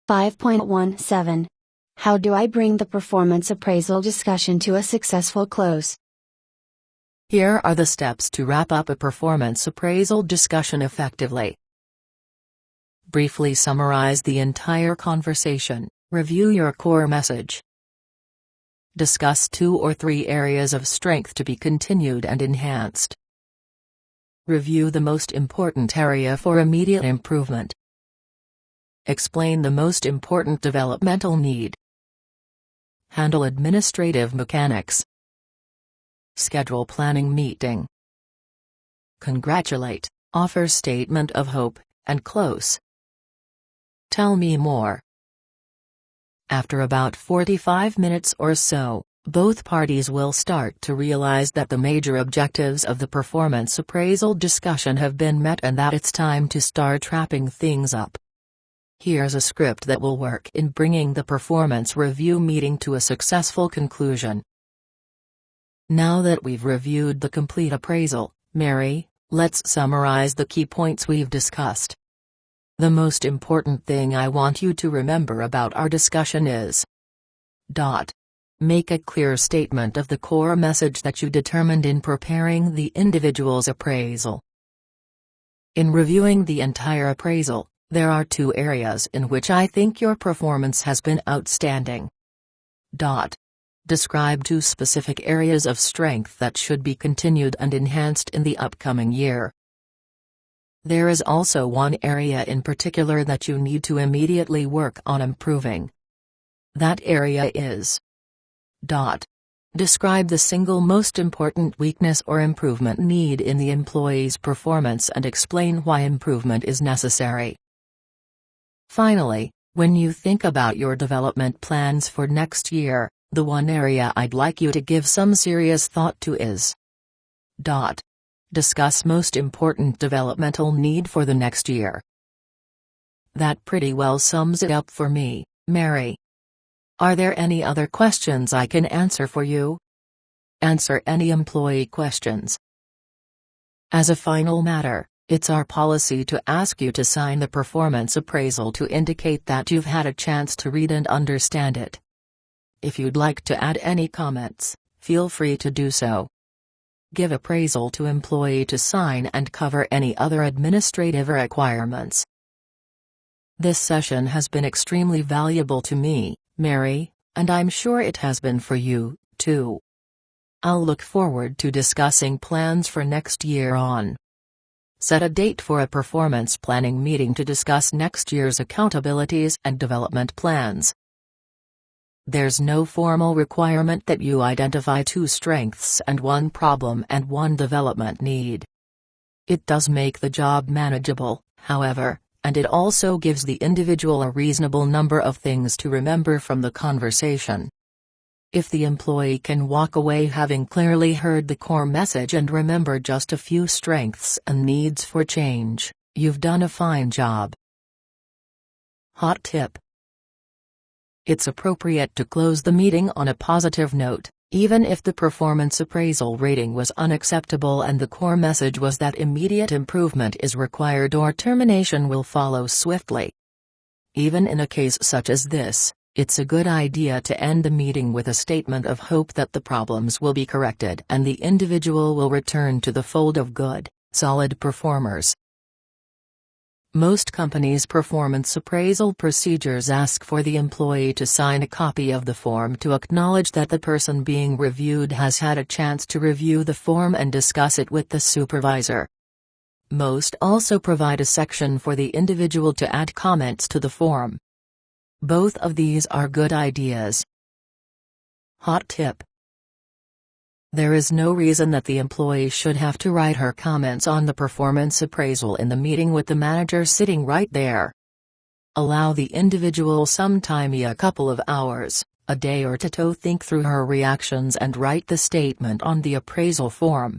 5.17. How do I bring the performance appraisal discussion to a successful close? Here are the steps to wrap up a performance appraisal discussion effectively. Briefly summarize the entire conversation. Review your core message. Discuss 2 or 3 areas of strength to be continued and enhanced. Review the most important area for immediate improvement. Explain the most important developmental need. Handle administrative mechanics. Schedule planning meeting. Congratulate, offer statement of hope, and close. Tell me more. After about 45 minutes or so, both parties will start to realize that the major objectives of the performance appraisal discussion have been met and that it's time to start wrapping things up. Here's a script that will work in bringing the performance review meeting to a successful conclusion. Now that we've reviewed the complete appraisal, Mary, let's summarize the key points we've discussed. The most important thing I want you to remember about our discussion is: Make a clear statement of the core message that you determined in preparing the individual's appraisal. In reviewing the entire appraisal, there are 2 areas in which I think your performance has been outstanding. Describe 2 specific areas of strength that should be continued and enhanced in the upcoming year. There is also one area in particular that you need to immediately work on improving. That area is: Describe the single most important weakness or improvement need in the employee's performance and explain why improvement is necessary. Finally, when you think about your development plans for next year, the one area I'd like you to give some serious thought to is: Discuss most important developmental need for the next year. That pretty well sums it up for me, Mary. Are there any other questions I can answer for you? Answer any employee questions. As a final matter, it's our policy to ask you to sign the performance appraisal to indicate that you've had a chance to read and understand it. If you'd like to add any comments, feel free to do so. Give appraisal to employee to sign and cover any other administrative requirements. This session has been extremely valuable to me, Mary, and I'm sure it has been for you, too. I'll look forward to discussing plans for next year on. Set a date for a performance planning meeting to discuss next year's accountabilities and development plans. There's no formal requirement that you identify 2 strengths and 1 problem and 1 development need. It does make the job manageable, however, and it also gives the individual a reasonable number of things to remember from the conversation. If the employee can walk away having clearly heard the core message and remember just a few strengths and needs for change, you've done a fine job. Hot tip: it's appropriate to close the meeting on a positive note, even if the performance appraisal rating was unacceptable and the core message was that immediate improvement is required or termination will follow swiftly. Even in a case such as this, it's a good idea to end the meeting with a statement of hope that the problems will be corrected and the individual will return to the fold of good, solid performers. Most companies' performance appraisal procedures ask for the employee to sign a copy of the form to acknowledge that the person being reviewed has had a chance to review the form and discuss it with the supervisor. Most also provide a section for the individual to add comments to the form. Both of these are good ideas. Hot tip: there is no reason that the employee should have to write her comments on the performance appraisal in the meeting with the manager sitting right there. Allow the individual some time, a couple of hours, a day or two, to think through her reactions and write the statement on the appraisal form,